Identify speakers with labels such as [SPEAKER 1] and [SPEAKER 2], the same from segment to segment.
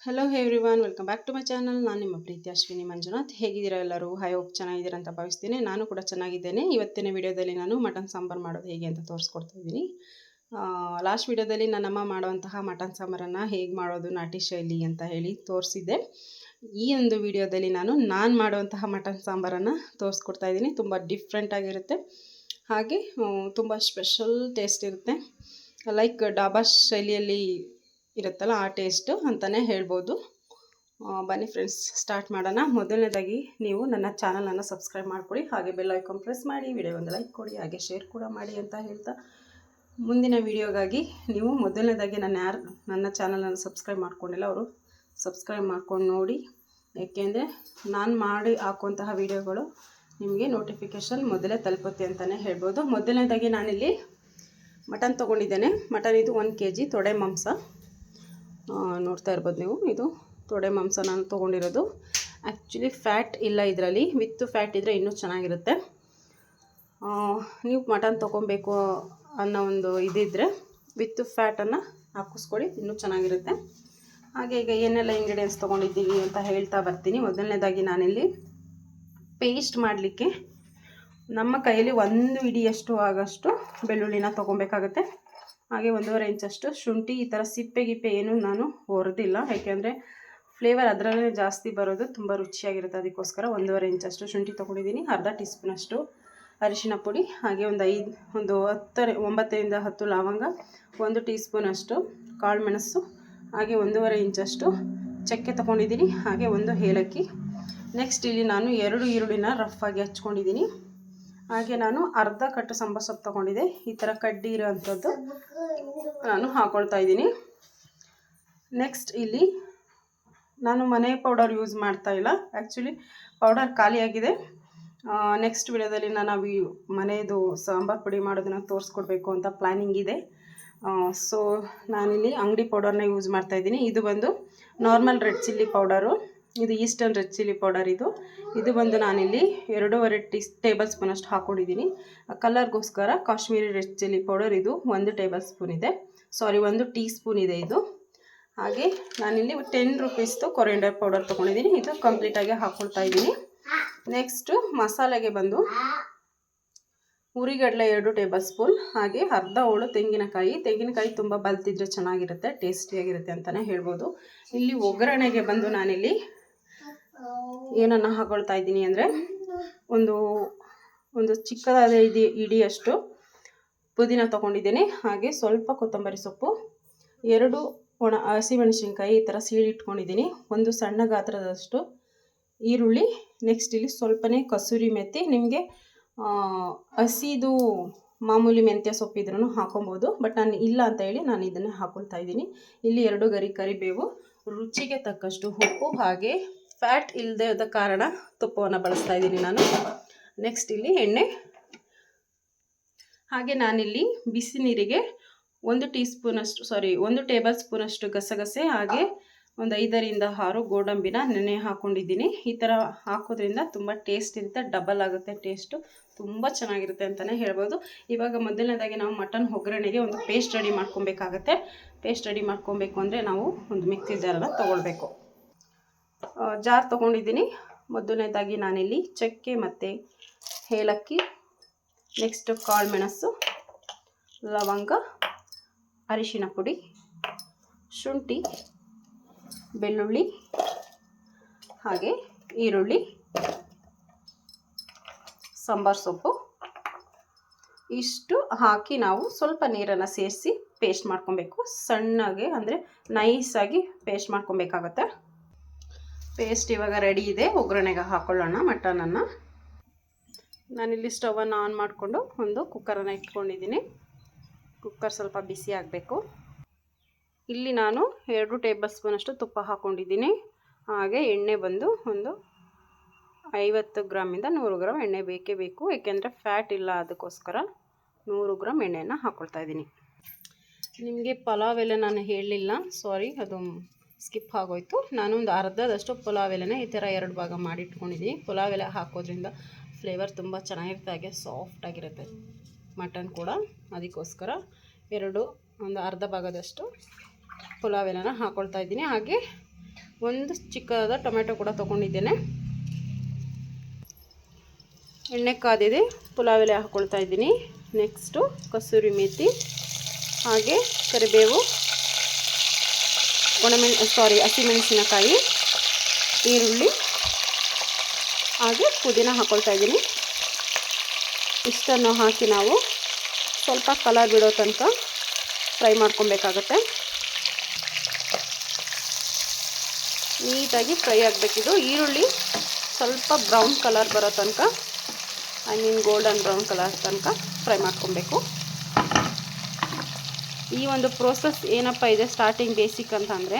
[SPEAKER 1] Hello everyone, welcome back to my channel. ನಾನು ನಿಮ್ಮ ಪ್ರೀತಿ ಅಶ್ವಿನಿ ಮಂಜುನಾಥ್. ಹೇಗಿದ್ದೀರಾ ಎಲ್ಲರೂ? ಐ ಹೋಪ್ ಚೆನ್ನಾಗಿದ್ದೀರಾ ಅಂತ ಭಾವಿಸ್ತೀನಿ. ನಾನು ಕೂಡ ಚೆನ್ನಾಗಿದ್ದೇನೆ. ಇವತ್ತಿನ ವಿಡಿಯೋದಲ್ಲಿ ನಾನು ಮಟನ್ ಸಾಂಬಾರು ಮಾಡೋದು ಹೇಗೆ ಅಂತ ತೋರಿಸ್ಕೊಡ್ತಾ ಇದ್ದೀನಿ. ಲಾಸ್ಟ್ ವಿಡಿಯೋದಲ್ಲಿ ನನ್ನಮ್ಮ ಮಾಡುವಂತಹ ಮಟನ್ ಸಾಂಬಾರನ್ನು ಹೇಗೆ ಮಾಡೋದು ನಾಟಿ ಶೈಲಿ ಅಂತ ಹೇಳಿ ತೋರಿಸಿದ್ದೆ. ಈ ಒಂದು ವಿಡಿಯೋದಲ್ಲಿ ನಾನು ಮಾಡುವಂತಹ ಮಟನ್ ಸಾಂಬಾರನ್ನು ತೋರಿಸ್ಕೊಡ್ತಾ ಇದ್ದೀನಿ. ತುಂಬ ಡಿಫ್ರೆಂಟಾಗಿರುತ್ತೆ, ಹಾಗೆ ತುಂಬ ಸ್ಪೆಷಲ್ ಟೇಸ್ಟ್ ಇರುತ್ತೆ. ಲೈಕ್ ಡಾಬಾ ಶೈಲಿಯಲ್ಲಿ ಇರುತ್ತಲ್ಲ, ಆ ಟೇಸ್ಟು ಅಂತಲೇ ಹೇಳ್ಬೋದು. ಬನ್ನಿ ಫ್ರೆಂಡ್ಸ್, ಸ್ಟಾರ್ಟ್ ಮಾಡೋಣ. ಮೊದಲನೇದಾಗಿ ನೀವು ನನ್ನ ಚಾನಲನ್ನು ಸಬ್ಸ್ಕ್ರೈಬ್ ಮಾಡ್ಕೊಳ್ಳಿ, ಹಾಗೆ ಬೆಲ್ ಐಕಾನ್ ಪ್ರೆಸ್ ಮಾಡಿ, ವಿಡಿಯೋ ಒಂದು ಲೈಕ್ ಕೊಡಿ, ಹಾಗೆ ಶೇರ್ ಕೂಡ ಮಾಡಿ ಅಂತ ಹೇಳ್ತಾ, ಮುಂದಿನ ವಿಡಿಯೋಗಾಗಿ ನೀವು ಮೊದಲನೇದಾಗಿ ನನ್ನ ಚಾನಲನ್ನು ಸಬ್ಸ್ಕ್ರೈಬ್ ಮಾಡ್ಕೊಂಡಿಲ್ಲ ಅವರು ಸಬ್ಸ್ಕ್ರೈಬ್ ಮಾಡ್ಕೊಂಡು ನೋಡಿ. ಏಕೆಂದರೆ ನಾನು ಮಾಡಿ ಹಾಕುವಂತಹ ವಿಡಿಯೋಗಳು ನಿಮಗೆ ನೋಟಿಫಿಕೇಷನ್ ಮೊದಲೇ ತಲುಪುತ್ತೆ ಅಂತಲೇ ಹೇಳ್ಬೋದು. ಮೊದಲನೇದಾಗಿ ನಾನಿಲ್ಲಿ ಮಟನ್ ತೊಗೊಂಡಿದ್ದೇನೆ. ಮಟನ್ ಇದು 1 kg ತೊಡೆ ಮಾಂಸ ನೋಡ್ತಾ ಇರ್ಬೋದು ನೀವು. ಇದು ತೊಡೆ ಮಾಂಸ ನಾನು ತೊಗೊಂಡಿರೋದು. ಆ್ಯಕ್ಚುಲಿ ಫ್ಯಾಟ್ ಇಲ್ಲ ಇದರಲ್ಲಿ, ವಿತ್ ಫ್ಯಾಟ್ ಇದ್ದರೆ ಇನ್ನೂ ಚೆನ್ನಾಗಿರುತ್ತೆ. ನೀವು ಮಟನ್ ತೊಗೊಬೇಕು ಅನ್ನೋ ಒಂದು ಇದಿದ್ದರೆ ವಿತ್ ಫ್ಯಾಟನ್ನು ಹಾಕಿಸ್ಕೊಳ್ಳಿ, ಇನ್ನೂ ಚೆನ್ನಾಗಿರುತ್ತೆ. ಹಾಗೆ ಈಗ ಏನೆಲ್ಲ ಇಂಗ್ರೀಡಿಯೆಂಟ್ಸ್ ತೊಗೊಂಡಿದ್ದೀವಿ ಅಂತ ಹೇಳ್ತಾ ಬರ್ತೀನಿ. ಮೊದಲನೇದಾಗಿ ನಾನಿಲ್ಲಿ ಪೇಸ್ಟ್ ಮಾಡಲಿಕ್ಕೆ ನಮ್ಮ ಕೈಯಲ್ಲಿ 1 ಹಿಡಿಯಷ್ಟು ಆಗೋಷ್ಟು ಬೆಳ್ಳುಳ್ಳಿನ ತೊಗೊಬೇಕಾಗುತ್ತೆ. ಹಾಗೆ 1.5 ಇಂಚಷ್ಟು ಶುಂಠಿ. ಈ ಥರ ಸಿಪ್ಪೆ ಗಿಪ್ಪೆ ಏನೂ ನಾನು ಹೊರದಿಲ್ಲ, ಯಾಕೆಂದರೆ ಫ್ಲೇವರ್ ಅದರಲ್ಲೇ ಜಾಸ್ತಿ ಬರೋದು, ತುಂಬ ರುಚಿಯಾಗಿರುತ್ತೆ. ಅದಕ್ಕೋಸ್ಕರ 1.5 ಇಂಚಷ್ಟು ಶುಂಠಿ ತೊಗೊಂಡಿದ್ದೀನಿ. ಅರ್ಧ ಟೀ ಸ್ಪೂನಷ್ಟು ಅರಿಶಿನ ಪುಡಿ, ಹಾಗೆ ಒಂದು 9 ರಿಂದ 10 ಲವಂಗ, 1 ಟೀ ಸ್ಪೂನಷ್ಟು ಕಾಳು ಮೆಣಸು, ಹಾಗೆ 1.5 ಇಂಚಷ್ಟು ಚಕ್ಕೆ ತೊಗೊಂಡಿದ್ದೀನಿ, ಹಾಗೆ 1 ಏಲಕ್ಕಿ. ನೆಕ್ಸ್ಟ್ ಇಲ್ಲಿ ನಾನು 2 ಈರುಳ್ಳಿನ ರಫ್ ಆಗಿ ಹಚ್ಕೊಂಡಿದ್ದೀನಿ. ಹಾಗೆ ನಾನು ಅರ್ಧ ಕಟ್ಟು ಸಾಂಬಾರು ಸೊಪ್ಪು ತೊಗೊಂಡಿದ್ದೆ. ಈ ಥರ ಕಡ್ಡಿ ಇರೋ ಅಂಥದ್ದು ನಾನು ಹಾಕ್ಕೊಳ್ತಾ ಇದ್ದೀನಿ. ನೆಕ್ಸ್ಟ್ ಇಲ್ಲಿ ನಾನು ಮನೆ ಪೌಡರ್ ಯೂಸ್ ಮಾಡ್ತಾ ಇಲ್ಲ, ಆ್ಯಕ್ಚುಲಿ ಪೌಡರ್ ಖಾಲಿಯಾಗಿದೆ. ನೆಕ್ಸ್ಟ್ ವಿಡಿಯೋದಲ್ಲಿ ನಾನು ಮನೆಯದು ಸಾಂಬಾರು ಪುಡಿ ಮಾಡೋದನ್ನು ತೋರಿಸ್ಕೊಡ್ಬೇಕು ಅಂತ ಪ್ಲ್ಯಾನಿಂಗ್ ಇದೆ. ಸೊ ನಾನಿಲ್ಲಿ ಅಂಗಡಿ ಪೌಡರ್ನ ಯೂಸ್ ಮಾಡ್ತಾಯಿದ್ದೀನಿ. ಇದು ಬಂದು ನಾರ್ಮಲ್ ರೆಡ್ ಚಿಲ್ಲಿ ಪೌಡರು, ಇದು ಈಸ್ಟರ್ನ್ ರೆಡ್ ಚಿಲ್ಲಿ ಪೌಡರ್. ಇದು ಬಂದು ನಾನಿಲ್ಲಿ 2.5 ಟೇಬಲ್ ಸ್ಪೂನಷ್ಟು ಹಾಕ್ಕೊಂಡಿದ್ದೀನಿ. ಕಲರ್ಗೋಸ್ಕರ ಕಾಶ್ಮೀರಿ ರೆಡ್ ಚಿಲ್ಲಿ ಪೌಡರ್, ಇದು 1 ಟೇಬಲ್ ಸ್ಪೂನ್ ಇದೆ, 1 ಟೀ ಸ್ಪೂನ್ ಇದೆ ಇದು. ಹಾಗೆ ನಾನಿಲ್ಲಿ 10 ರೂಪೀಸ್ದು ಕೊರಿಯಂಡರ್ ಪೌಡರ್ ತೊಗೊಂಡಿದ್ದೀನಿ. ಇದು ಕಂಪ್ಲೀಟಾಗಿ ಹಾಕ್ಕೊಳ್ತಾ ಇದ್ದೀನಿ. ನೆಕ್ಸ್ಟು ಮಸಾಲೆಗೆ ಬಂದು ಹುರಿಗಡಲೆ 2 ಟೇಬಲ್ ಸ್ಪೂನ್, ಹಾಗೆ ಅರ್ಧ ಹೋಳು ತೆಂಗಿನಕಾಯಿ ತುಂಬ ಬಲ್ತಿದ್ರೆ ಚೆನ್ನಾಗಿರುತ್ತೆ, ಟೇಸ್ಟಿಯಾಗಿರುತ್ತೆ ಅಂತಲೇ ಹೇಳ್ಬೋದು. ಇಲ್ಲಿ ಒಗ್ಗರಣೆಗೆ ಬಂದು ನಾನಿಲ್ಲಿ ಏನನ್ನು ಹಾಕೊಳ್ತಾ ಇದ್ದೀನಿ ಅಂದರೆ ಒಂದು ಚಿಕ್ಕದಾದ ಇಡಿಯಷ್ಟು ಪುದೀನ ತೊಗೊಂಡಿದ್ದೀನಿ, ಹಾಗೆ ಸ್ವಲ್ಪ ಕೊತ್ತಂಬರಿ ಸೊಪ್ಪು, 2 ಹಸಿಮೆಣಸಿನ್ಕಾಯಿ ಈ ಥರ ಸೀಳಿ ಇಟ್ಕೊಂಡಿದ್ದೀನಿ, 1 ಸಣ್ಣ ಗಾತ್ರದಷ್ಟು ಈರುಳ್ಳಿ. ನೆಕ್ಸ್ಟ್ ಇಲ್ಲಿ ಸ್ವಲ್ಪನೇ ಕಸೂರಿ ಮೆಥಿ. ನಿಮಗೆ ಹಸಿದು ಮಾಮೂಲಿ ಮೆಂತ್ಯ ಸೊಪ್ಪಿದ್ರೂ ಹಾಕೊಬೋದು, ಬಟ್ ನಾನು ಇಲ್ಲ ಅಂತ ಹೇಳಿ ನಾನು ಇದನ್ನೇ ಹಾಕೊಳ್ತಾ ಇದ್ದೀನಿ. ಇಲ್ಲಿ 2 ಗರಿ ಕರಿಬೇವು, ರುಚಿಗೆ ತಕ್ಕಷ್ಟು ಉಪ್ಪು, ಹಾಗೆ ಫ್ಯಾಟ್ ಇಲ್ಲದೆ ಇದ್ದ ಕಾರಣ ತುಪ್ಪವನ್ನು ಬಳಸ್ತಾ ಇದ್ದೀನಿ ನಾನು. ನೆಕ್ಸ್ಟ್ ಇಲ್ಲಿ ಎಣ್ಣೆ. ಹಾಗೆ ನಾನಿಲ್ಲಿ ಬಿಸಿ ನೀರಿಗೆ 1 ಟೇಬಲ್ ಸ್ಪೂನಷ್ಟು ಗಸಗಸೆ, ಹಾಗೆ 5 ರಿಂದ 6 ಗೋಡಂಬಿನ ನೆನೆ ಹಾಕ್ಕೊಂಡಿದ್ದೀನಿ. ಈ ಥರ ಹಾಕೋದ್ರಿಂದ ತುಂಬ ಟೇಸ್ಟ್ ಇರುತ್ತೆ, ಡಬಲ್ ಆಗುತ್ತೆ ಟೇಸ್ಟು, ತುಂಬ ಚೆನ್ನಾಗಿರುತ್ತೆ ಅಂತಲೇ ಹೇಳ್ಬೋದು. ಇವಾಗ ಮೊದಲನೇದಾಗಿ ನಾವು ಮಟನ್ ಒಗ್ಗರಣೆಗೆ ಒಂದು ಪೇಸ್ಟ್ ರೆಡಿ ಮಾಡ್ಕೊಬೇಕಾಗತ್ತೆ. ಪೇಸ್ಟ್ ರೆಡಿ ಮಾಡ್ಕೊಬೇಕು ಅಂದರೆ ನಾವು ಒಂದು ಮಿಕ್ಸಿ ಜಾರನ್ನು ತೊಗೊಳ್ಬೇಕು. ಜಾರ್ ತೊಗೊಂಡಿದ್ದೀನಿ. ಮೊದಲನೇದಾಗಿ ನಾನಿಲ್ಲಿ ಚಕ್ಕೆ ಮತ್ತು ಏಲಕ್ಕಿ, ನೆಕ್ಸ್ಟ್ ಕಾಳು ಮೆಣಸು, ಲವಂಗ, ಅರಿಶಿನ ಪುಡಿ, ಶುಂಠಿ, ಬೆಳ್ಳುಳ್ಳಿ, ಹಾಗೆ ಈರುಳ್ಳಿ, ಸಾಂಬಾರು ಸೊಪ್ಪು ಇಷ್ಟು ಹಾಕಿ ನಾವು ಸ್ವಲ್ಪ ನೀರನ್ನು ಸೇರಿಸಿ ಪೇಸ್ಟ್ ಮಾಡ್ಕೊಬೇಕು. ಸಣ್ಣಗೆ ಅಂದರೆ ನೈಸಾಗಿ ಪೇಸ್ಟ್ ಮಾಡ್ಕೊಬೇಕಾಗತ್ತೆ. ಪೇಸ್ಟ್ ಇವಾಗ ರೆಡಿ ಇದೆ. ಒಗ್ಗರಣೆಗೆ ಹಾಕ್ಕೊಳ್ಳೋಣ ಮಟನನ್ನು. ನಾನಿಲ್ಲಿ ಸ್ಟವನ್ನು ಆನ್ ಮಾಡಿಕೊಂಡು ಒಂದು ಕುಕ್ಕರನ್ನು ಇಟ್ಕೊಂಡಿದ್ದೀನಿ. ಕುಕ್ಕರ್ ಸ್ವಲ್ಪ ಬಿಸಿ ಆಗಬೇಕು. ಇಲ್ಲಿ ನಾನು 2 ಟೇಬಲ್ ಸ್ಪೂನಷ್ಟು ತುಪ್ಪ ಹಾಕ್ಕೊಂಡಿದ್ದೀನಿ. ಹಾಗೆ ಎಣ್ಣೆ ಬಂದು ಒಂದು 50 ಗ್ರಾಮಿಂದ 100 ಗ್ರಾಮ್ ಎಣ್ಣೆ ಬೇಕೇ ಬೇಕು, ಏಕೆಂದರೆ ಫ್ಯಾಟ್ ಇಲ್ಲ, ಅದಕ್ಕೋಸ್ಕರ 100 ಗ್ರಾಮ್ ಎಣ್ಣೆಯನ್ನು ಹಾಕ್ಕೊಳ್ತಾ ಇದ್ದೀನಿ. ನಿಮಗೆ ಪಲಾವ್ ಎಲೆ ನಾನು ಹೇಳಲಿಲ್ಲ, ಸಾರಿ, ಅದು ಸ್ಕಿಪ್ ಆಗೋಯ್ತು. ನಾನು ಒಂದು ಅರ್ಧದಷ್ಟು ಪಲಾವ್ ಎಲೆನ ಈ ಥರ 2 ಭಾಗ ಮಾಡಿಟ್ಕೊಂಡಿದ್ದೀನಿ. ಪಲಾವ್ ಎಲೆ ಹಾಕೋದ್ರಿಂದ ಫ್ಲೇವರ್ ತುಂಬ ಚೆನ್ನಾಗಿರುತ್ತೆ, ಹಾಗೆ ಸಾಫ್ಟಾಗಿರುತ್ತೆ ಮಟನ್ ಕೂಡ. ಅದಕ್ಕೋಸ್ಕರ ಒಂದು ಅರ್ಧ ಭಾಗದಷ್ಟು ಪಲಾವ್ ಎಲೆನ ಹಾಕ್ಕೊಳ್ತಾ ಇದ್ದೀನಿ. ಹಾಗೆ ಒಂದು ಚಿಕ್ಕದಾದ ಟೊಮೆಟೊ ಕೂಡ ತೊಗೊಂಡಿದ್ದೇನೆ. ಎಣ್ಣೆ ಕಾದಿದೆ, ಪುಲಾವ್ ಎಲೆ ಹಾಕ್ಕೊಳ್ತಾ ಇದ್ದೀನಿ. ನೆಕ್ಸ್ಟು ಕಸೂರಿ ಮೇಥಿ, ಹಾಗೆ ಕರಿಬೇವು, ಹಸಿಮೆಣಸಿನಕಾಯಿ, ಈರುಳ್ಳಿ, ಹಾಗೆ ಪುದೀನ ಹಾಕ್ಕೊಳ್ತಾ ಇದ್ದೀನಿ. ಇಷ್ಟನ್ನು ಹಾಕಿ ನಾವು ಸ್ವಲ್ಪ ಕಲರ್ ಬಿಡೋ ತನಕ ಫ್ರೈ ಮಾಡ್ಕೊಬೇಕಾಗತ್ತೆ. ನೀಟಾಗಿ ಫ್ರೈ ಆಗಬೇಕಿದು. ಈರುಳ್ಳಿ ಸ್ವಲ್ಪ ಬ್ರೌನ್ ಕಲರ್ ಬರೋ ತನಕ, ಗೋಲ್ಡನ್ ಬ್ರೌನ್ ಕಲರ್ ತನಕ ಫ್ರೈ ಮಾಡ್ಕೊಬೇಕು. ಈ ಒಂದು ಪ್ರೋಸೆಸ್ ಏನಪ್ಪ ಇದೆ ಸ್ಟಾರ್ಟಿಂಗ್ ಬೇಸಿಕ್ ಅಂತಂದರೆ,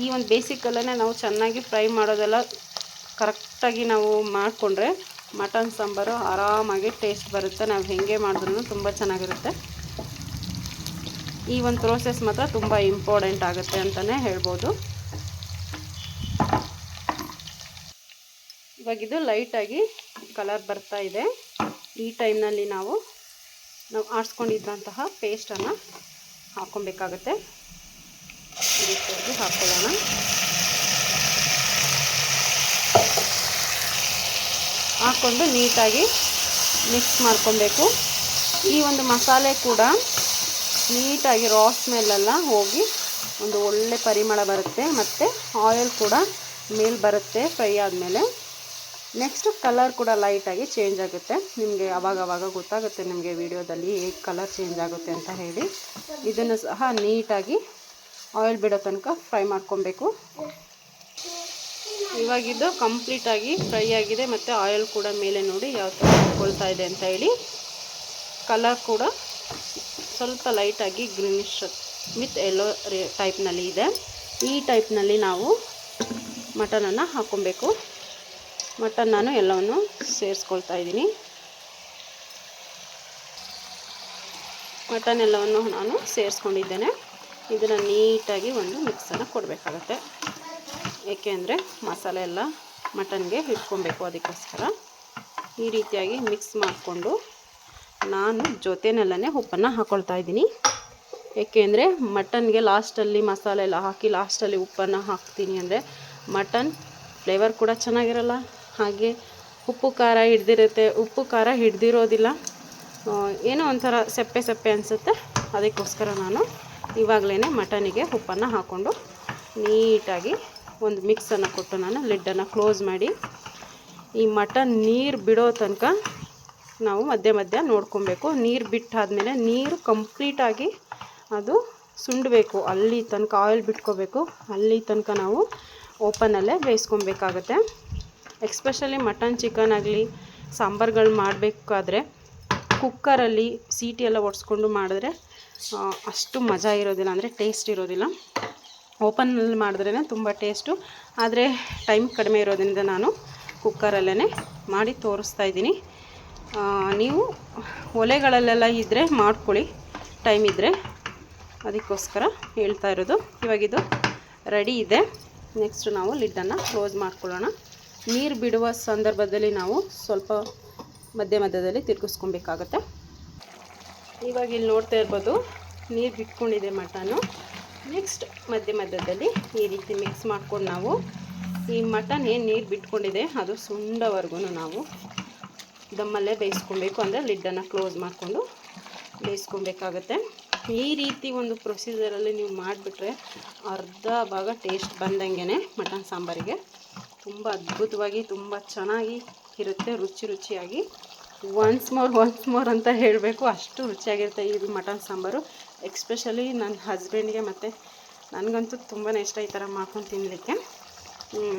[SPEAKER 1] ಈ ಒಂದು ಬೇಸಿಕಲ್ಲೇ ನಾವು ಚೆನ್ನಾಗಿ ಫ್ರೈ ಮಾಡೋದೆಲ್ಲ ಕರೆಕ್ಟಾಗಿ ನಾವು ಮಾಡಿಕೊಂಡ್ರೆ ಮಟನ್ ಸಾಂಬಾರು ಆರಾಮಾಗಿ ಟೇಸ್ಟ್ ಬರುತ್ತೆ. ನಾವು ಹೇಗೆ ಮಾಡಿದ್ರೂ ತುಂಬ ಚೆನ್ನಾಗಿರುತ್ತೆ. ಈ ಒಂದು ಪ್ರೋಸೆಸ್ ಮಾತ್ರ ತುಂಬ ಇಂಪಾರ್ಟೆಂಟ್ ಆಗುತ್ತೆ ಅಂತಲೇ ಹೇಳ್ಬೋದು. ಇವಾಗಿದು ಲೈಟಾಗಿ ಕಲರ್ ಬರ್ತಾ ಇದೆ. ಈ ಟೈಮ್ನಲ್ಲಿ ನಾವು ಆಡಿಸ್ಕೊಂಡಿದ್ದಂತಹ ಪೇಸ್ಟನ್ನು ಹಾಕ್ಕೊಬೇಕಾಗತ್ತೆ. ಈ ರೀತಿಯಾಗಿ ಹಾಕ್ಕೊಳ್ಳೋಣ. ಹಾಕ್ಕೊಂಡು ನೀಟಾಗಿ ಮಿಕ್ಸ್ ಮಾಡ್ಕೊಬೇಕು. ಈ ಒಂದು ಮಸಾಲೆ ಕೂಡ ನೀಟಾಗಿ ರಾ ಸ್ಮೆಲ್ಲೆಲ್ಲ ಹೋಗಿ ಒಂದು ಒಳ್ಳೆ ಪರಿಮಳ ಬರುತ್ತೆ, ಮತ್ತು ಆಯಿಲ್ ಕೂಡ ಮೇಲೆ ಬರುತ್ತೆ ಫ್ರೈ ಆದಮೇಲೆ. ನೆಕ್ಸ್ಟ್ ಕಲರ್ ಕೂಡ ಲೈಟಾಗಿ ಚೇಂಜ್ ಆಗುತ್ತೆ. ನಿಮಗೆ ಆವಾಗವಾಗ ಗೊತ್ತಾಗುತ್ತೆ ನಿಮಗೆ ವಿಡಿಯೋದಲ್ಲಿ ಹೇಗೆ ಕಲರ್ ಚೇಂಜ್ ಆಗುತ್ತೆ ಅಂತ ಹೇಳಿ. ಇದನ್ನು ಸಹ ನೀಟಾಗಿ ಆಯಿಲ್ ಬಿಡೋ ತನಕ ಫ್ರೈ ಮಾಡ್ಕೊಬೇಕು. ಇವಾಗಿದ್ದು ಕಂಪ್ಲೀಟಾಗಿ ಫ್ರೈ ಆಗಿದೆ, ಮತ್ತು ಆಯಿಲ್ ಕೂಡ ಮೇಲೆ ನೋಡಿ ಯಾವ ಥರ ಹಾಕ್ಕೊಳ್ತಾ ಇದೆ ಅಂತ ಹೇಳಿ. ಕಲರ್ ಕೂಡ ಸ್ವಲ್ಪ ಲೈಟಾಗಿ ಗ್ರೀನಿಶ್ ವಿತ್ ಯೆಲ್ಲೋ ಟೈಪ್ನಲ್ಲಿ ಇದೆ. ಈ ಟೈಪ್ನಲ್ಲಿ ನಾವು ಮಟನನ್ನು ಹಾಕ್ಕೊಬೇಕು. ಮಟನ್ ನಾನು ಎಲ್ಲವನ್ನು ಸೇರಿಸ್ಕೊಳ್ತಾ ಇದ್ದೀನಿ. ಮಟನ್ ಎಲ್ಲವನ್ನು ನಾನು ಸೇರಿಸ್ಕೊಂಡಿದ್ದೇನೆ. ಇದನ್ನು ನೀಟಾಗಿ ಒಂದು ಮಿಕ್ಸನ್ನು ಕೊಡಬೇಕಾಗತ್ತೆ. ಏಕೆಂದರೆ ಮಸಾಲೆ ಎಲ್ಲ ಮಟನ್ಗೆ ಇಟ್ಕೊಬೇಕು. ಅದಕ್ಕೋಸ್ಕರ ಈ ರೀತಿಯಾಗಿ ಮಿಕ್ಸ್ ಮಾಡಿಕೊಂಡು ನಾನು ಜೊತೆನಲ್ಲೇ ಉಪ್ಪನ್ನು ಹಾಕ್ಕೊಳ್ತಾ ಇದ್ದೀನಿ. ಏಕೆಂದರೆ ಮಟನ್ಗೆ ಲಾಸ್ಟಲ್ಲಿ ಮಸಾಲೆ ಎಲ್ಲ ಹಾಕಿ ಲಾಸ್ಟಲ್ಲಿ ಉಪ್ಪನ್ನು ಹಾಕ್ತೀನಿ ಅಂದರೆ ಮಟನ್ ಫ್ಲೇವರ್ ಕೂಡ ಚೆನ್ನಾಗಿರಲ್ಲ, ಹಾಗೆ ಉಪ್ಪು ಖಾರ ಹಿಡ್ದಿರುತ್ತೆ. ಉಪ್ಪು ಖಾರ ಹಿಡ್ದಿರೋದಿಲ್ಲ, ಏನೋ ಒಂಥರ ಸಪ್ಪೆ ಸಪ್ಪೆ ಅನಿಸುತ್ತೆ. ಅದಕ್ಕೋಸ್ಕರ ನಾನು ಇವಾಗಲೇ ಮಟನಿಗೆ ಉಪ್ಪನ್ನು ಹಾಕ್ಕೊಂಡು ನೀಟಾಗಿ ಒಂದು ಮಿಕ್ಸನ್ನು ಕೊಟ್ಟು ನಾನು ಲಿಡ್ಡನ್ನು ಕ್ಲೋಸ್ ಮಾಡಿ ಈ ಮಟನ್ ನೀರು ಬಿಡೋ ತನಕ ನಾವು ಮಧ್ಯ ಮಧ್ಯ ನೋಡ್ಕೊಬೇಕು. ನೀರು ಬಿಟ್ಟಾದಮೇಲೆ ನೀರು ಕಂಪ್ಲೀಟಾಗಿ ಅದು ಸುಂಡಬೇಕು, ಅಲ್ಲಿ ತನಕ ಆಯಿಲ್ ಬಿಟ್ಕೋಬೇಕು. ಅಲ್ಲಿ ತನಕ ನಾವು ಓಪನಲ್ಲೇ ಬೇಯಿಸ್ಕೊಬೇಕಾಗತ್ತೆ. ಎಕ್ಸ್ಪೆಷಲಿ ಮಟನ್ ಚಿಕನ್ ಆಗಲಿ ಸಾಂಬಾರುಗಳು ಮಾಡಬೇಕಾದ್ರೆ ಕುಕ್ಕರಲ್ಲಿ ಸೀಟಿ ಎಲ್ಲ ಒಡಿಸ್ಕೊಂಡು ಮಾಡಿದ್ರೆ ಅಷ್ಟು ಮಜಾ ಇರೋದಿಲ್ಲ, ಅಂದರೆ ಟೇಸ್ಟ್ ಇರೋದಿಲ್ಲ. ಓಪನ್ನಲ್ಲಿ ಮಾಡಿದ್ರೇ ತುಂಬ ಟೇಸ್ಟು. ಆದರೆ ಟೈಮ್ ಕಡಿಮೆ ಇರೋದ್ರಿಂದ ನಾನು ಕುಕ್ಕರಲ್ಲೇ ಮಾಡಿ ತೋರಿಸ್ತಾ ಇದ್ದೀನಿ. ನೀವು ಒಲೆಗಳಲ್ಲೆಲ್ಲ ಇದ್ದರೆ ಮಾಡ್ಕೊಳ್ಳಿ, ಟೈಮ್ ಇದ್ದರೆ. ಅದಕ್ಕೋಸ್ಕರ ಹೇಳ್ತಾ ಇರೋದು. ಇವಾಗಿದು ರೆಡಿ ಇದೆ. ನೆಕ್ಸ್ಟ್ ನಾವು ಲಿಡ್ಡನ್ನು ಕ್ಲೋಸ್ ಮಾಡ್ಕೊಳ್ಳೋಣ. ನೀರು ಬಿಡುವ ಸಂದರ್ಭದಲ್ಲಿ ನಾವು ಸ್ವಲ್ಪ ಮಧ್ಯ ಮಧ್ಯದಲ್ಲಿ ತಿರುಗಿಸ್ಕೊಬೇಕಾಗತ್ತೆ. ಇವಾಗ ಇಲ್ಲಿ ನೋಡ್ತಾ ಇರ್ಬೋದು ನೀರು ಬಿಟ್ಕೊಂಡಿದೆ ಮಟನ್ನು. ನೆಕ್ಸ್ಟ್ ಮಧ್ಯ ಮಧ್ಯದಲ್ಲಿ ಈ ರೀತಿ ಮಿಕ್ಸ್ ಮಾಡ್ಕೊಂಡು ನಾವು ಈ ಮಟನ್ ಏನು ನೀರು ಬಿಟ್ಕೊಂಡಿದೆ ಅದು ಸುಂಡವರೆಗೂ ನಾವು ದಮ್ಮಲ್ಲೇ ಬೇಯಿಸ್ಕೊಬೇಕು. ಅಂದರೆ ಲಿಡ್ಡನ್ನು ಕ್ಲೋಸ್ ಮಾಡಿಕೊಂಡು ಬೇಯಿಸ್ಕೊಬೇಕಾಗತ್ತೆ. ಈ ರೀತಿ ಒಂದು ಪ್ರೊಸೀಜರಲ್ಲಿ ನೀವು ಮಾಡಿಬಿಟ್ರೆ ಅರ್ಧ ಭಾಗ ಟೇಸ್ಟ್ ಬಂದಂಗೆ ಮಟನ್ ಸಾಂಬಾರಿಗೆ ತುಂಬ ಅದ್ಭುತವಾಗಿ ತುಂಬ ಚೆನ್ನಾಗಿ ಇರುತ್ತೆ, ರುಚಿಯಾಗಿ. ಒನ್ಸ್ ಮೋರ್ ಅಂತ ಹೇಳಬೇಕು, ಅಷ್ಟು ರುಚಿಯಾಗಿರುತ್ತೆ ಇದು ಮಟನ್ ಸಾಂಬಾರು. ಎಕ್ಸ್ಪೆಷಲಿ ನನ್ನ ಹಸ್ಬೆಂಡ್ಗೆ ಮತ್ತು ನನಗಂತೂ ತುಂಬಾ ಇಷ್ಟ ಈ ಥರ ಮಾಡ್ಕೊಂಡು ತಿನ್ನಲಿಕ್ಕೆ.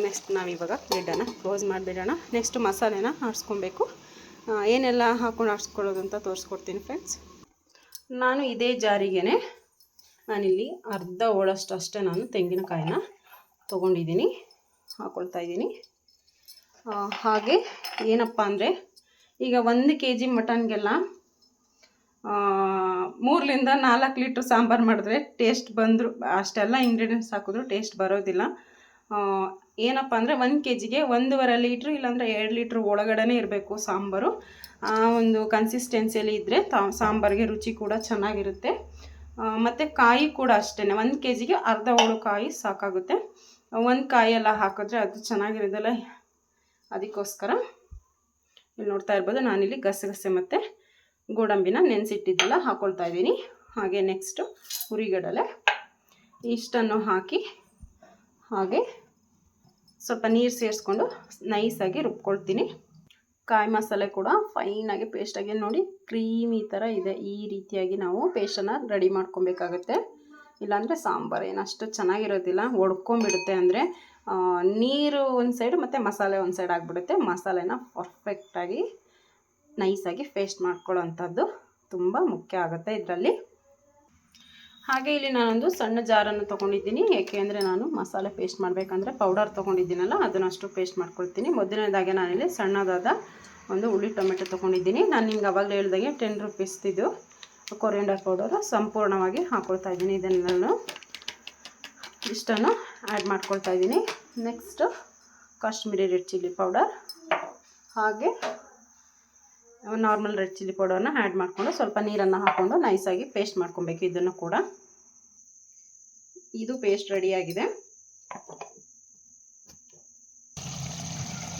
[SPEAKER 1] ನೆಕ್ಸ್ಟ್ ನಾವಿವಾಗ ಲಿಡ್ಡನ್ನು ಕ್ಲೋಸ್ ಮಾಡಿಬಿಡೋಣ. ನೆಕ್ಸ್ಟ್ ಮಸಾಲೆನ ಆಡಿಸ್ಕೊಬೇಕು. ಏನೆಲ್ಲ ಹಾಕ್ಕೊಂಡು ಆಡಿಸ್ಕೊಳ್ಳೋದು ಅಂತ ತೋರಿಸ್ಕೊಡ್ತೀನಿ ಫ್ರೆಂಡ್ಸ್. ನಾನು ಇದೇ ಜಾರಿಗೇ ನಾನಿಲ್ಲಿ ಅರ್ಧ ಹೋಳಷ್ಟು ಅಷ್ಟೇ ನಾನು ತೆಂಗಿನಕಾಯಿನ ತೊಗೊಂಡಿದ್ದೀನಿ, ಹಾಕ್ಕೊಳ್ತಾ ಇದ್ದೀನಿ. ಹಾಗೆ ಏನಪ್ಪ ಅಂದರೆ ಈಗ 1 kg ಮಟನ್ಗೆಲ್ಲ 3-4 ಲೀಟ್ರ್ ಸಾಂಬಾರು ಮಾಡಿದ್ರೆ ಟೇಸ್ಟ್ ಬಂದರೂ ಅಷ್ಟೆಲ್ಲ ಇಂಗ್ರೀಡಿಯೆಂಟ್ಸ್ ಹಾಕಿದ್ರು ಟೇಸ್ಟ್ ಬರೋದಿಲ್ಲ. ಏನಪ್ಪ ಅಂದರೆ 1 kgಗೆ 1.5 ಲೀಟ್ರ್ ಇಲ್ಲಾಂದರೆ 2 ಲೀಟ್ರ್ ಒಳಗಡೆ ಇರಬೇಕು ಸಾಂಬಾರು. ಆ ಒಂದು ಕನ್ಸಿಸ್ಟೆನ್ಸಿಯಲ್ಲಿ ಇದ್ದರೆ ಸಾಂಬಾರಿಗೆ ರುಚಿ ಕೂಡ ಚೆನ್ನಾಗಿರುತ್ತೆ. ಮತ್ತು ಕಾಯಿ ಕೂಡ ಅಷ್ಟೇ 1 kgಗೆ ಅರ್ಧ ಹೋಳು ಕಾಯಿ ಸಾಕಾಗುತ್ತೆ. ಒಂದು ಕಾಯೆಲ್ಲ ಹಾಕಿದ್ರೆ ಅದು ಚೆನ್ನಾಗಿರೋದಲ್ಲ, ಅದಕ್ಕೋಸ್ಕರ ಇಲ್ಲಿ ನೋಡ್ತಾ ಇರ್ಬೋದು ನಾನಿಲ್ಲಿ ಗಸಗಸೆ ಮತ್ತು ಗೋಡಂಬಿನ ನೆನೆಸಿಟ್ಟಿದ್ದೆಲ್ಲ ಹಾಕ್ಕೊಳ್ತಾ ಇದ್ದೀನಿ. ಹಾಗೆ ನೆಕ್ಸ್ಟು ಹುರಿಗಡಲೆ ಇಷ್ಟನ್ನು ಹಾಕಿ ಹಾಗೆ ಸ್ವಲ್ಪ ನೀರು ಸೇರಿಸ್ಕೊಂಡು ನೈಸಾಗಿ ರುಬ್ಕೊಳ್ತೀನಿ. ಕಾಯಿ ಮಸಾಲೆ ಕೂಡ ಫೈನಾಗಿ ಪೇಸ್ಟಾಗಿ ನೋಡಿ ಕ್ರೀಮಿ ಥರ ಇದೆ. ಈ ರೀತಿಯಾಗಿ ನಾವು ಪೇಸ್ಟನ್ನು ರೆಡಿ ಮಾಡ್ಕೊಬೇಕಾಗತ್ತೆ. ಇಲ್ಲಾಂದರೆ ಸಾಂಬಾರು ಏನಷ್ಟು ಚೆನ್ನಾಗಿರೋದಿಲ್ಲ, ಒಡ್ಕೊಂಬಿಡುತ್ತೆ. ಅಂದರೆ ನೀರು ಒಂದು ಸೈಡ್ ಮತ್ತು ಮಸಾಲೆ ಒಂದು ಸೈಡ್ ಆಗಿಬಿಡುತ್ತೆ. ಮಸಾಲೆನ ಪರ್ಫೆಕ್ಟಾಗಿ ನೈಸಾಗಿ ಪೇಸ್ಟ್ ಮಾಡ್ಕೊಳ್ಳೋ ಅಂಥದ್ದು ತುಂಬ ಮುಖ್ಯ ಆಗುತ್ತೆ ಇದರಲ್ಲಿ. ಹಾಗೆ ಇಲ್ಲಿ ನಾನೊಂದು ಸಣ್ಣ ಜಾರನ್ನು ತೊಗೊಂಡಿದ್ದೀನಿ, ಏಕೆಂದರೆ ನಾನು ಮಸಾಲೆ ಪೇಸ್ಟ್ ಮಾಡಬೇಕಂದ್ರೆ ಪೌಡರ್ ತೊಗೊಂಡಿದ್ದೀನಲ್ಲ ಅದನ್ನಷ್ಟು ಪೇಸ್ಟ್ ಮಾಡ್ಕೊಳ್ತೀನಿ. ಮೊದಲನೇದಾಗೆ ನಾನಿಲ್ಲಿ ಸಣ್ಣದಾದ ಒಂದು ಹುಳಿ ಟೊಮೆಟೊ ತೊಗೊಂಡಿದ್ದೀನಿ. ನಾನು ನಿಮ್ಗೆ ಅವಾಗಲೇ ಹೇಳಿದಾಗೆ 10 ರೂಪೀಸ್ದಿದ್ದು ಕೊರಿಯಂಡರ್ ಪೌಡರು ಸಂಪೂರ್ಣವಾಗಿ ಹಾಕ್ಕೊಳ್ತಾ ಇದ್ದೀನಿ. ಇದನ್ನೆಲ್ಲ ಇಷ್ಟನ್ನು ಆ್ಯಡ್ ಮಾಡ್ಕೊಳ್ತಾ ಇದ್ದೀನಿ. Next Kashmiri red chilli powder ಹಾಗೆ ನಾರ್ಮಲ್ ರೆಡ್ ಚಿಲ್ಲಿ ಪೌಡರ್ನ ಆ್ಯಡ್ ಮಾಡಿಕೊಂಡು ಸ್ವಲ್ಪ ನೀರನ್ನು ಹಾಕ್ಕೊಂಡು ನೈಸಾಗಿ ಪೇಸ್ಟ್ ಮಾಡ್ಕೊಬೇಕು. ಇದನ್ನು ಕೂಡ ಇದು ಪೇಸ್ಟ್ ರೆಡಿಯಾಗಿದೆ.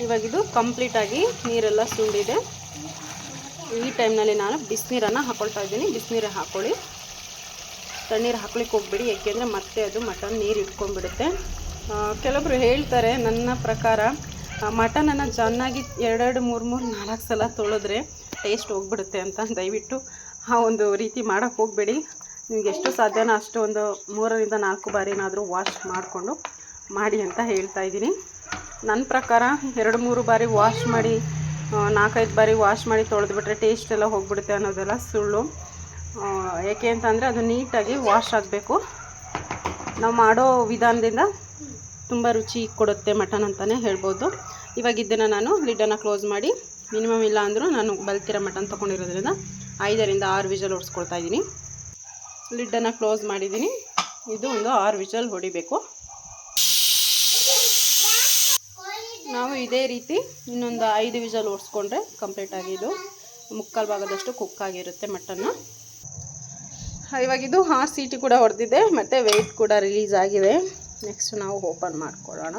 [SPEAKER 1] ಇವಾಗಿದು ಕಂಪ್ಲೀಟಾಗಿ ನೀರೆಲ್ಲ ಸುಂಡಿದೆ. ಈ ಟೈಮ್ನಲ್ಲಿ ನಾನು ಬಿಸಿನೀರನ್ನು ಹಾಕ್ಕೊಳ್ತಾ ಇದ್ದೀನಿ. ಬಿಸಿನೀರು ಹಾಕ್ಕೊಳ್ಳಿ, ತಣ್ಣೀರು ಹಾಕ್ಲಿಕ್ಕೆ ಹೋಗ್ಬೇಡಿ, ಏಕೆಂದರೆ ಮತ್ತೆ ಅದು ಮಟನ್ ನೀರು ಇಟ್ಕೊಂಡ್ಬಿಡುತ್ತೆ. ಕೆಲವೊಬ್ರು ಹೇಳ್ತಾರೆ, ನನ್ನ ಪ್ರಕಾರ ಮಟನನ್ನು ಚೆನ್ನಾಗಿ 2 3 4 ಸಲ ತೊಳೆದ್ರೆ ಟೇಸ್ಟ್ ಹೋಗ್ಬಿಡುತ್ತೆ ಅಂತ. ದಯವಿಟ್ಟು ಆ ಒಂದು ರೀತಿ ಮಾಡೋಕ್ಕೆ ಹೋಗಬೇಡಿ. ನಿಮ್ಗೆ ಎಷ್ಟು ಸಾಧ್ಯನೋ ಅಷ್ಟು ಒಂದು 3 ರಿಂದ 4 ಬಾರಿನಾದರೂ ವಾಶ್ ಮಾಡಿಕೊಂಡು ಮಾಡಿ ಅಂತ ಹೇಳ್ತಾ ಇದ್ದೀನಿ. ನನ್ನ ಪ್ರಕಾರ 2 3 ಬಾರಿ ವಾಶ್ ಮಾಡಿ 4 5 ಬಾರಿ ವಾಶ್ ಮಾಡಿ ತೊಳೆದ್ಬಿಟ್ರೆ ಟೇಸ್ಟ್ ಎಲ್ಲ ಹೋಗ್ಬಿಡುತ್ತೆ ಅನ್ನೋದೆಲ್ಲ ಸುಳ್ಳು. ಏಕೆ ಅಂತಂದರೆ ಅದು ನೀಟಾಗಿ ವಾಶ್ ಆಗಬೇಕು. ನಾವು ಮಾಡೋ ವಿಧಾನದಿಂದ ತುಂಬ ರುಚಿ ಕೊಡುತ್ತೆ ಮಟನ್ ಅಂತಲೇ ಹೇಳ್ಬೋದು. ಇವಾಗ ಇದನ್ನು ನಾನು ಲಿಡ್ಡನ್ನು ಕ್ಲೋಸ್ ಮಾಡಿ ಮಿನಿಮಮ್ ಇಲ್ಲ ಅಂದರೂ ನಾನು ಬಲ್ತಿರೋ ಮಟನ್ ತೊಗೊಂಡಿರೋದ್ರಿಂದ 5 ರಿಂದ 6 ವಿಷಲ್ ಹೊಡ್ಸ್ಕೊಳ್ತಾ ಇದ್ದೀನಿ. ಲಿಡ್ಡನ್ನು ಕ್ಲೋಸ್ ಮಾಡಿದ್ದೀನಿ. ಇದು ಒಂದು 6 ವಿಷಲ್ ಹೊಡಿಬೇಕು. ನಾವು ಇದೇ ರೀತಿ ಇನ್ನೊಂದು 5 ವಿಷಲ್ ಹೊಡ್ಸ್ಕೊಂಡ್ರೆ ಕಂಪ್ಲೀಟಾಗಿ ಇದು 3/4 ಭಾಗದಷ್ಟು ಕುಕ್ ಆಗಿರುತ್ತೆ ಮಟನ್ನು. ಇವಾಗಿದು 6 ಸೀಟಿ ಕೂಡ ಹೊಡೆದಿದೆ ಮತ್ತು ವೆಯ್ಟ್ ಕೂಡ ರಿಲೀಸ್ ಆಗಿದೆ. ನೆಕ್ಸ್ಟ್ ನಾವು ಓಪನ್ ಮಾಡ್ಕೊಳ್ಳೋಣ.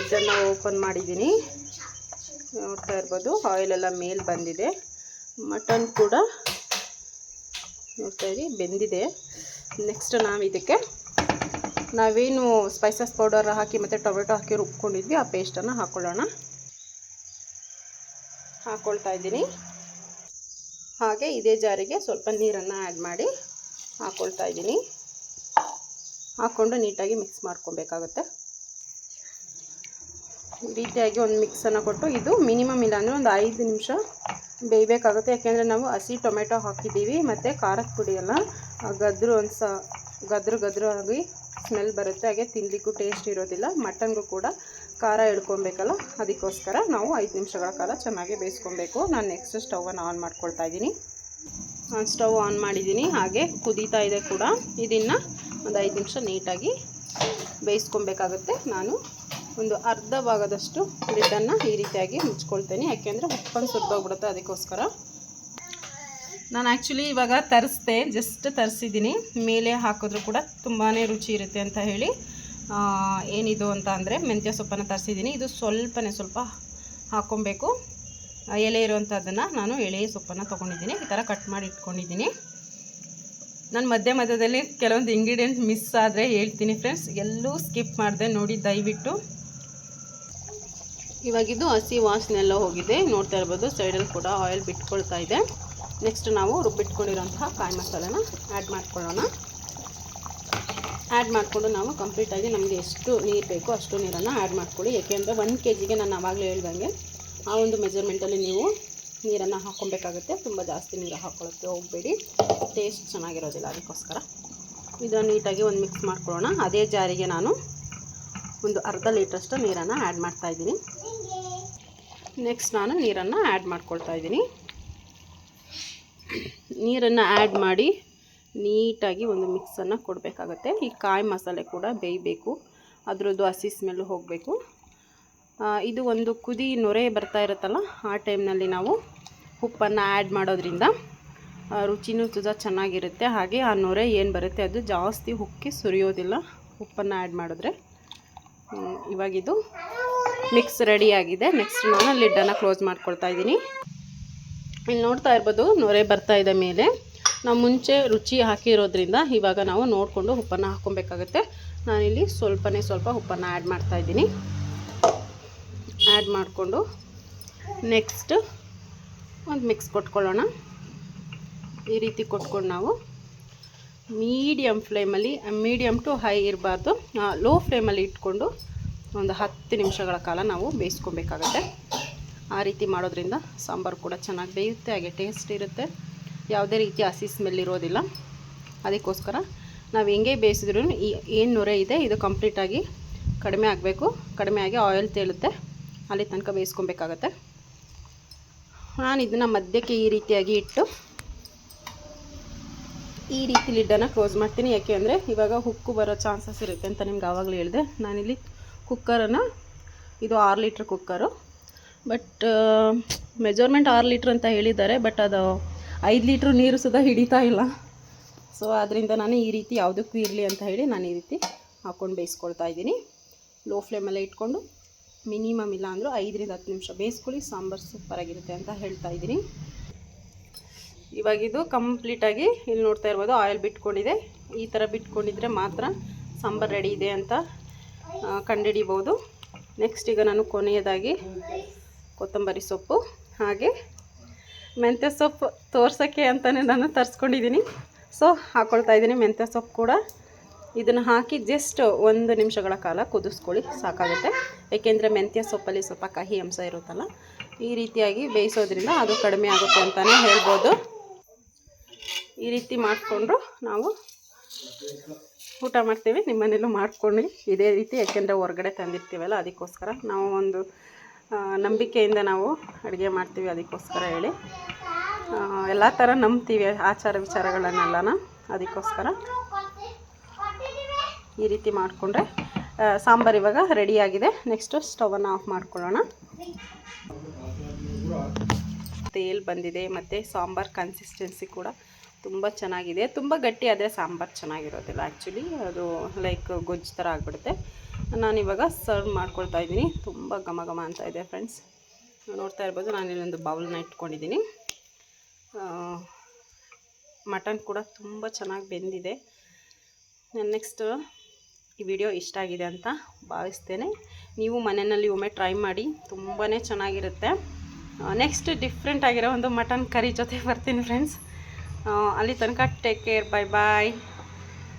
[SPEAKER 1] ಇದನ್ನು ಓಪನ್ ಮಾಡಿದ್ದೀನಿ, ನೋಡ್ತಾ ಇರ್ಬೋದು ಆಯಿಲೆಲ್ಲ ಮೇಲೆ ಬಂದಿದೆ. ಮಟನ್ ಕೂಡ ನೋಡ್ತಾ ಇರಿ ಬೆಂದಿದೆ. ನೆಕ್ಸ್ಟ್ ನಾವು ಇದಕ್ಕೆ ನಾವೇನು ಸ್ಪೈಸಸ್ ಪೌಡರ್ ಹಾಕಿ ಮತ್ತು ಟೊಮೆಟೊ ಹಾಕಿ ರುಬ್ಕೊಂಡಿದ್ವಿ ಆ ಪೇಸ್ಟನ್ನು ಹಾಕ್ಕೊಳ್ತಾ ಇದ್ದೀನಿ. ಹಾಗೆ ಇದೇ ಜಾರಿಗೆ ಸ್ವಲ್ಪ ನೀರನ್ನು ಆ್ಯಡ್ ಮಾಡಿ ಹಾಕ್ಕೊಳ್ತಾ ಇದ್ದೀನಿ. ಹಾಕ್ಕೊಂಡು ನೀಟಾಗಿ ಮಿಕ್ಸ್ ಮಾಡ್ಕೊಬೇಕಾಗುತ್ತೆ. ಈ ರೀತಿಯಾಗಿ ಒಂದು ಮಿಕ್ಸನ್ನು ಕೊಟ್ಟು ಇದು ಮಿನಿಮಮ್ ಇಲ್ಲ ಅಂದರೆ ಒಂದು 5 ನಿಮಿಷ ಬೇಯಬೇಕಾಗುತ್ತೆ. ಯಾಕೆಂದರೆ ನಾವು ಹಸಿ ಟೊಮೆಟೊ ಹಾಕಿದ್ದೀವಿ ಮತ್ತು ಖಾರದ ಪುಡಿ ಎಲ್ಲ ಗದ್ರು ಆಗಿ ಸ್ಮೆಲ್ ಬರುತ್ತೆ. ಹಾಗೆ ತಿನ್ನಲಿಕ್ಕೂ ಟೇಸ್ಟ್ ಇರೋದಿಲ್ಲ. ಮಟನ್ಗೂ ಕೂಡ ಖಾರ ಹಿಡ್ಕೊಬೇಕಲ್ಲ, ಅದಕ್ಕೋಸ್ಕರ ನಾವು 5 ನಿಮಿಷಗಳ ಕಾಲ ಚೆನ್ನಾಗಿ ಬೇಯಿಸ್ಕೊಬೇಕು. ನಾನು ನೆಕ್ಸ್ಟ್ ಸ್ಟವನ್ನು ಆನ್ ಮಾಡ್ಕೊಳ್ತಾ ಇದ್ದೀನಿ. ಸ್ಟವ್ ಆನ್ ಮಾಡಿದ್ದೀನಿ, ಹಾಗೆ ಕುದೀತಾ ಇದೆ ಕೂಡ. ಇದನ್ನು ಒಂದು 5 ನಿಮಿಷ ನೀಟಾಗಿ ಬೇಯಿಸ್ಕೊಬೇಕಾಗುತ್ತೆ. ನಾನು ಒಂದು ಅರ್ಧ ಭಾಗದಷ್ಟು ಲಿಡ್ಡನ್ನು ಈ ರೀತಿಯಾಗಿ ಮುಚ್ಕೊಳ್ತೇನೆ, ಯಾಕೆಂದರೆ ಉಪ್ಪನ್ನು ಸುರಿದೋಗ್ಬಿಡುತ್ತೆ. ಅದಕ್ಕೋಸ್ಕರ ನಾನು ಆ್ಯಕ್ಚುಲಿ ಇವಾಗ ಜಸ್ಟ್ ತರಿಸಿದ್ದೀನಿ. ಮೇಲೆ ಹಾಕಿದ್ರೂ ಕೂಡ ತುಂಬಾ ರುಚಿ ಇರುತ್ತೆ ಅಂತ ಹೇಳಿ ಏನಿದು ಅಂತ ಅಂದರೆ ಮೆಂತ್ಯ ಸೊಪ್ಪನ್ನು ತರಿಸಿದ್ದೀನಿ. ಇದು ಸ್ವಲ್ಪ ಹಾಕ್ಕೊಬೇಕು. ಎಲೆ ಇರುವಂಥದ್ದನ್ನು ನಾನು ಎಳೆ ಸೊಪ್ಪನ್ನು ತೊಗೊಂಡಿದ್ದೀನಿ. ಈ ಥರ ಕಟ್ ಮಾಡಿ ಇಟ್ಕೊಂಡಿದ್ದೀನಿ. ನಾನು ಮಧ್ಯದಲ್ಲಿ ಕೆಲವೊಂದು ಇಂಗ್ರೀಡಿಯೆಂಟ್ ಮಿಸ್ ಆದರೆ ಹೇಳ್ತೀನಿ ಫ್ರೆಂಡ್ಸ್, ಎಲ್ಲೂ ಸ್ಕಿಪ್ ಮಾಡಿದೆ ನೋಡಿ ದಯವಿಟ್ಟು. ಇವಾಗಿದು ಹಸಿ ವಾಸನೆ ಎಲ್ಲ ಹೋಗಿದೆ, ನೋಡ್ತಾ ಇರ್ಬೋದು. ಸೈಡಲ್ಲಿ ಕೂಡ ಆಯಿಲ್ ಬಿಟ್ಕೊಳ್ತಾ ಇದೆ. ನೆಕ್ಸ್ಟ್ ನಾವು ರುಬ್ಬಿಟ್ಕೊಂಡಿರೋಂತಹ ಕಾಯಿ ಮಸಾಲೆನ ಆ್ಯಡ್ ಮಾಡ್ಕೊಳ್ಳೋಣ. ಆ್ಯಡ್ ಮಾಡಿಕೊಂಡು ನಾವು ಕಂಪ್ಲೀಟಾಗಿ ನಮಗೆ ಎಷ್ಟು ನೀರು ಬೇಕೋ ಅಷ್ಟು ನೀರನ್ನು ಆ್ಯಡ್ ಮಾಡ್ಕೊಳ್ಳಿ. ಏಕೆಂದರೆ 1 kgಗೆ ನಾನು ಆವಾಗಲೇ ಹೇಳ್ದಂಗೆ ಆ ಒಂದು ಮೆಜರ್ಮೆಂಟಲ್ಲಿ ನೀವು ನೀರನ್ನು ಹಾಕ್ಕೊಬೇಕಾಗುತ್ತೆ. ತುಂಬ ಜಾಸ್ತಿ ನೀರು ಹಾಕ್ಕೊಳ್ಳೋಕ್ಕೆ ಹೋಗಬೇಡಿ, ಟೇಸ್ಟ್ ಚೆನ್ನಾಗಿರೋದಿಲ್ಲ. ಅದಕ್ಕೋಸ್ಕರ ಇದನ್ನು ನೀಟಾಗಿ ಒಂದು ಮಿಕ್ಸ್ ಮಾಡ್ಕೊಳ್ಳೋಣ. ಅದೇ ಜಾರಿಗೆ ನಾನು ಒಂದು ಅರ್ಧ ಲೀಟ್ರಷ್ಟು ನೀರನ್ನು ಆ್ಯಡ್ ಮಾಡ್ತಾಯಿದ್ದೀನಿ. ನೆಕ್ಸ್ಟ್ ನಾನು ನೀರನ್ನು ಆ್ಯಡ್ ಮಾಡ್ಕೊಳ್ತಾ ಇದ್ದೀನಿ. ನೀರನ್ನು ಆ್ಯಡ್ ಮಾಡಿ ನೀಟಾಗಿ ಒಂದು ಮಿಕ್ಸನ್ನು ಕೊಡಬೇಕಾಗತ್ತೆ. ಈ ಕಾಯಿ ಮಸಾಲೆ ಕೂಡ ಬೇಯಬೇಕು, ಅದರದ್ದು ಹಸಿ ಸ್ಮೆಲ್ಲು ಹೋಗಬೇಕು. ಇದು ಒಂದು ಕುದಿ ನೊರೆ ಬರ್ತಾ ಇರುತ್ತಲ್ಲ, ಆ ಟೈಮ್ನಲ್ಲಿ ನಾವು ಉಪ್ಪನ್ನು ಆ್ಯಡ್ ಮಾಡೋದ್ರಿಂದ ರುಚಿನೂ ಚೆನ್ನಾಗಿರುತ್ತೆ. ಹಾಗೆ ಆ ನೊರೆ ಏನು ಬರುತ್ತೆ ಅದು ಜಾಸ್ತಿ ಉಕ್ಕಿ ಸುರಿಯೋದಿಲ್ಲ ಉಪ್ಪನ್ನು ಆ್ಯಡ್ ಮಾಡಿದ್ರೆ. ಇವಾಗಿದು ಮಿಕ್ಸ್ ರೆಡಿಯಾಗಿದೆ. ನೆಕ್ಸ್ಟ್ ನಾನು ಲಿಡ್ಡನ್ನು ಕ್ಲೋಸ್ ಮಾಡ್ಕೊಳ್ತಾ ಇದ್ದೀನಿ. ಇಲ್ಲಿ ನೋಡ್ತಾ ಇರ್ಬೋದು ನೊರೆ ಬರ್ತಾ ಇದೆ ಮೇಲೆ. ನಾವು ಮುಂಚೆ ರುಚಿ ಹಾಕಿರೋದ್ರಿಂದ ಇವಾಗ ನಾವು ನೋಡಿಕೊಂಡು ಉಪ್ಪನ್ನು ಹಾಕ್ಕೊಬೇಕಾಗುತ್ತೆ. ನಾನಿಲ್ಲಿ ಸ್ವಲ್ಪ ಉಪ್ಪನ್ನು ಆ್ಯಡ್ ಮಾಡ್ತಾ ಇದ್ದೀನಿ. ಆ್ಯಡ್ ಮಾಡಿಕೊಂಡು ನೆಕ್ಸ್ಟ್ ಒಂದು ಮಿಕ್ಸ್ ಕೊಟ್ಕೊಳ್ಳೋಣ. ಈ ರೀತಿ ಕೊಟ್ಕೊಂಡು ನಾವು ಮೀಡಿಯಮ್ ಫ್ಲೇಮಲ್ಲಿ, ಮೀಡಿಯಮ್ ಟು ಹೈ ಇರಬಾರ್ದು, ಲೋ ಫ್ಲೇಮಲ್ಲಿ ಇಟ್ಕೊಂಡು ಒಂದು 10 ನಿಮಿಷಗಳ ಕಾಲ ನಾವು ಬೇಯಿಸ್ಕೊಬೇಕಾಗತ್ತೆ. ಆ ರೀತಿ ಮಾಡೋದ್ರಿಂದ ಸಾಂಬಾರು ಕೂಡ ಚೆನ್ನಾಗಿ ಬೇಯುತ್ತೆ, ಹಾಗೆ ಟೇಸ್ಟ್ ಇರುತ್ತೆ, ಯಾವುದೇ ರೀತಿ ಹಸಿ ಸ್ಮೆಲ್ ಇರೋದಿಲ್ಲ. ಅದಕ್ಕೋಸ್ಕರ ನಾವು ಹೆಂಗೆ ಬೇಯಿಸಿದ್ರೂ ಈ ಏನು ನೊರೆ ಇದೆ ಇದು ಕಂಪ್ಲೀಟಾಗಿ ಕಡಿಮೆ ಆಗಬೇಕು. ಕಡಿಮೆ ಆಗಿ ಆಯಿಲ್ ತೇಳುತ್ತೆ, ಅಲ್ಲಿ ತನಕ ಬೇಯಿಸ್ಕೊಬೇಕಾಗತ್ತೆ. ನಾನು ಇದನ್ನು ಮಧ್ಯಕ್ಕೆ ಈ ರೀತಿಯಾಗಿ ಇಟ್ಟು ಈ ರೀತಿ ಲಿಡ್ಡನ್ನು ಕ್ಲೋಸ್ ಮಾಡ್ತೀನಿ. ಯಾಕೆ ಅಂದರೆ ಇವಾಗ ಉಕ್ಕು ಬರೋ ಚಾನ್ಸಸ್ ಇರುತ್ತೆ ಅಂತ ನಿಮ್ಗೆ ಆವಾಗಲೇ ಹೇಳಿದೆ. ನಾನಿಲ್ಲಿ ಕುಕ್ಕರನ್ನು, ಇದು 6 litre cooker, but measurement 6 litre ಅಂತ ಹೇಳಿದ್ದಾರೆ, ಬಟ್ ಅದು 5 ಲೀಟ್ರ್ ನೀರು ಸುಧಾ ಹಿಡಿತಾ ಇಲ್ಲ. ಸೊ ಅದರಿಂದ ನಾನು ಈ ರೀತಿ ಯಾವುದಕ್ಕೂ ಇರಲಿ ಅಂತ ಹೇಳಿ ನಾನು ಈ ರೀತಿ ಹಾಕ್ಕೊಂಡು ಬೇಯಿಸ್ಕೊಳ್ತಾ ಇದ್ದೀನಿ. ಲೋ ಫ್ಲೇಮಲ್ಲೇ ಇಟ್ಕೊಂಡು ಮಿನಿಮಮ್ ಇಲ್ಲ ಅಂದರೂ 5 ರಿಂದ 10 ನಿಮಿಷ ಬೇಯಿಸ್ಕೊಳ್ಳಿ, ಸಾಂಬಾರು ಸೂಪರಾಗಿರುತ್ತೆ ಅಂತ ಹೇಳ್ತಾ ಇದ್ದೀನಿ. ಇವಾಗಿದು ಕಂಪ್ಲೀಟಾಗಿ ಇಲ್ಲಿ ನೋಡ್ತಾ ಇರ್ಬೋದು ಆಯಿಲ್ ಬಿಟ್ಕೊಂಡಿದೆ. ಈ ಥರ ಬಿಟ್ಕೊಂಡಿದ್ರೆ ಮಾತ್ರ ಸಾಂಬಾರು ರೆಡಿ ಇದೆ ಅಂತ ಕಂಡುಹಿಡಿಬೋದು. ನೆಕ್ಸ್ಟ್ ಈಗ ನಾನು ಕೊನೆಯದಾಗಿ ಕೊತ್ತಂಬರಿ ಸೊಪ್ಪು ಹಾಗೆ ಮೆಂತ್ಯ ಸೊಪ್ಪು ತೋರ್ಸೋಕ್ಕೆ ಅಂತಲೇ ನಾನು ತರಿಸ್ಕೊಂಡಿದ್ದೀನಿ. ಸೊ ಹಾಕ್ಕೊಳ್ತಾ ಇದ್ದೀನಿ ಮೆಂತ್ಯ ಸೊಪ್ಪು ಕೂಡ. ಇದನ್ನು ಹಾಕಿ ಜಸ್ಟ್ 1 ನಿಮಿಷಗಳ ಕಾಲ ಕುದಿಸ್ಕೊಳ್ಳಿ, ಸಾಕಾಗುತ್ತೆ. ಏಕೆಂದರೆ ಮೆಂತ್ಯ ಸೊಪ್ಪಲ್ಲಿ ಸ್ವಲ್ಪ ಕಹಿ ಅಂಶ ಇರುತ್ತಲ್ಲ, ಈ ರೀತಿಯಾಗಿ ಬೇಯಿಸೋದ್ರಿಂದ ಅದು ಕಡಿಮೆ ಆಗುತ್ತೆ ಅಂತಲೇ ಹೇಳ್ಬೋದು. ಈ ರೀತಿ ಮಾಡಿಕೊಂಡು ನಾವು ಊಟ ಮಾಡ್ತೀವಿ. ನಿಮ್ಮನೇಲೂ ಮಾಡ್ಕೊಂಡು ಇದೇ ರೀತಿ, ಯಾಕೆಂದರೆ ಹೊರಗಡೆ ತಂದಿರ್ತೀವಲ್ಲ ಅದಕ್ಕೋಸ್ಕರ ನಾವು ಒಂದು ನಂಬಿಕೆಯಿಂದ ನಾವು ಅಡುಗೆ ಮಾಡ್ತೀವಿ. ಅದಕ್ಕೋಸ್ಕರ ಹೇಳಿ ಎಲ್ಲ ಥರ ನಂಬ್ತೀವಿ ಆಚಾರ ವಿಚಾರಗಳನ್ನೆಲ್ಲನ. ಅದಕ್ಕೋಸ್ಕರ ಈ ರೀತಿ ಮಾಡಿಕೊಂಡ್ರೆ ಸಾಂಬಾರು ಇವಾಗ ರೆಡಿಯಾಗಿದೆ. ನೆಕ್ಸ್ಟು ಸ್ಟವನ್ನು ಆಫ್ ಮಾಡ್ಕೊಳ್ಳೋಣ. ತೇಲ್ ಬಂದಿದೆ ಮತ್ತು ಸಾಂಬಾರು ಕನ್ಸಿಸ್ಟೆನ್ಸಿ ಕೂಡ ತುಂಬ ಚೆನ್ನಾಗಿದೆ. ತುಂಬ ಗಟ್ಟಿ ಆದರೆ ಸಾಂಬಾರು ಚೆನ್ನಾಗಿರೋದಿಲ್ಲ, ಆ್ಯಕ್ಚುಲಿ ಅದು ಲೈಕ್ ಗೊಜ್ಜು ಥರ ಆಗಿಬಿಡುತ್ತೆ. ನಾನಿವಾಗ ಸರ್ವ್ ಮಾಡ್ಕೊಳ್ತಾ ಇದ್ದೀನಿ. ತುಂಬ ಘಮ ಘಮ ಅಂತ ಇದೆ ಫ್ರೆಂಡ್ಸ್, ನೋಡ್ತಾ ಇರ್ಬೋದು. ನಾನಿಲ್ಲೊಂದು ಬೌಲ್ನ ಇಟ್ಕೊಂಡಿದ್ದೀನಿ. ಮಟನ್ ಕೂಡ ತುಂಬ ಚೆನ್ನಾಗಿ ಬೆಂದಿದೆ. ನೆಕ್ಸ್ಟ್ ಈ ವಿಡಿಯೋ ಇಷ್ಟ ಆಗಿದೆ ಅಂತ ಭಾವಿಸ್ತೇನೆ. ನೀವು ಮನೆಯಲ್ಲಿ ಒಮ್ಮೆ ಟ್ರೈ ಮಾಡಿ, ತುಂಬಾ ಚೆನ್ನಾಗಿರುತ್ತೆ. ನೆಕ್ಸ್ಟ್ ಡಿಫ್ರೆಂಟ್ ಆಗಿರೋ ಒಂದು ಮಟನ್ ಕರಿ ಜೊತೆ ಬರ್ತೀನಿ ಫ್ರೆಂಡ್ಸ್. ಅಲ್ಲಿ ತನಕ ಟೇಕ್ ಕೇರ್, ಬಾಯ್ ಬಾಯ್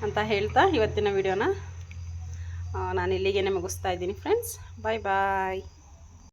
[SPEAKER 1] ಅಂತ ಹೇಳ್ತಾ ಇವತ್ತಿನ ವಿಡಿಯೋನ ನಾನು ಇಲ್ಲಿಗೆ ಮುಗಿಸ್ತಾ ಇದ್ದೀನಿ ಫ್ರೆಂಡ್ಸ್. ಬಾಯ್ ಬಾಯ್.